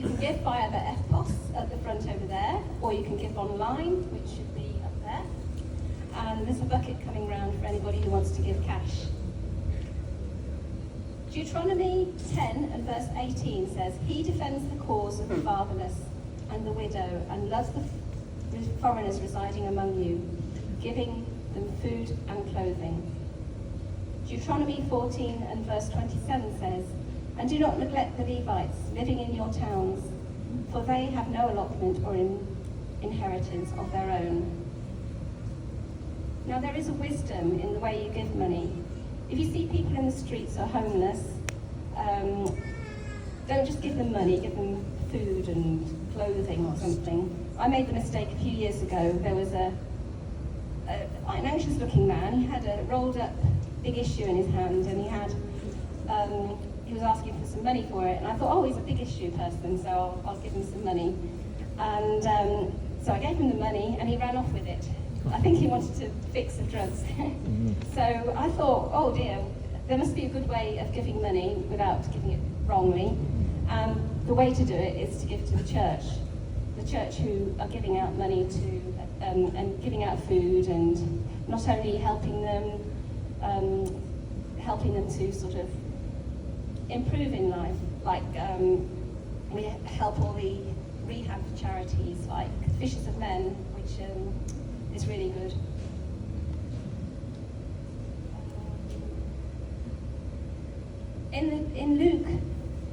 You can give via the EFTPOS at the front over there, or you can give online, which should be up there. And there's a bucket coming round for anybody who wants to give cash. Deuteronomy 10 and verse 18 says, "He defends the cause of the fatherless and the widow and loves the foreigners residing among you, giving them food and clothing." Deuteronomy 14 and verse 27 says, "And do not neglect the Levites living in your towns, for they have no allotment or inheritance of their own." Now there is a wisdom in the way you give money. If you see people in the streets or homeless, don't just give them money, give them food and clothing or something. I made the mistake a few years ago. There was an anxious looking man. He had a rolled up big issue in his hand, and he was asking for some money for it, and I thought, oh, he's a big issue person, so I'll give him some money. And so I gave him the money, and he ran off with it. I think he wanted to fix some drugs. So I thought, oh dear, there must be a good way of giving money without giving it wrongly. And the way to do it is to give to the church who are giving out money to and giving out food, and not only helping them to sort of improve in life, like we help all the rehab charities like Fishers of Men, which is really good. In Luke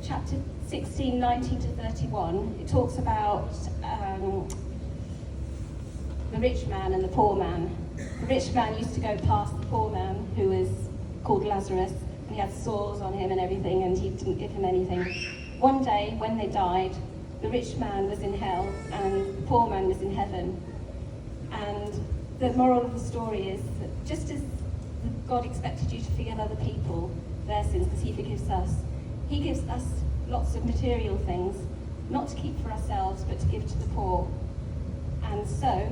chapter 16, 19 to 31, it talks about the rich man and the poor man. The rich man used to go past the poor man, who was called Lazarus, and he had sores on him and everything, and he didn't give him anything. One day, when they died, the rich man was in hell, and the poor man was in heaven. And the moral of the story is that just as God expected you to forgive other people their sins, because he forgives us, he gives us lots of material things, not to keep for ourselves, but to give to the poor. And so,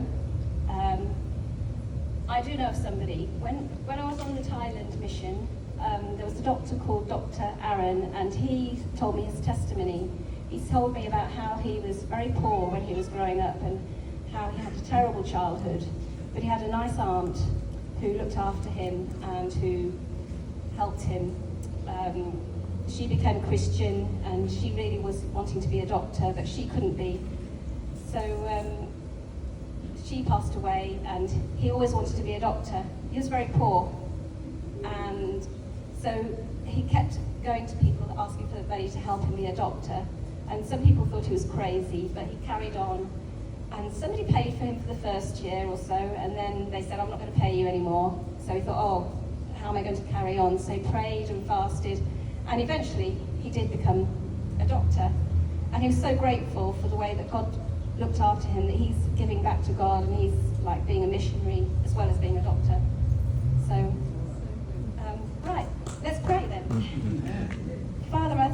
I do know of somebody. When I was on the Thailand mission, there was a doctor called Dr. Aaron, and he told me his testimony. He told me about how he was very poor when he was growing up, and how he had a terrible childhood, but he had a nice aunt who looked after him and who helped him. She became Christian, and she really was wanting to be a doctor, but she couldn't be. So she passed away, and he always wanted to be a doctor. He was very poor, and so he kept going to people asking for money to help him be a doctor. And some people thought he was crazy, but he carried on. And somebody paid for him for the first year or so, and then they said, "I'm not going to pay you anymore." So he thought, oh, how am I going to carry on? So he prayed and fasted, and eventually he did become a doctor. And he was so grateful for the way that God looked after him, that he's giving back to God, and he's like being a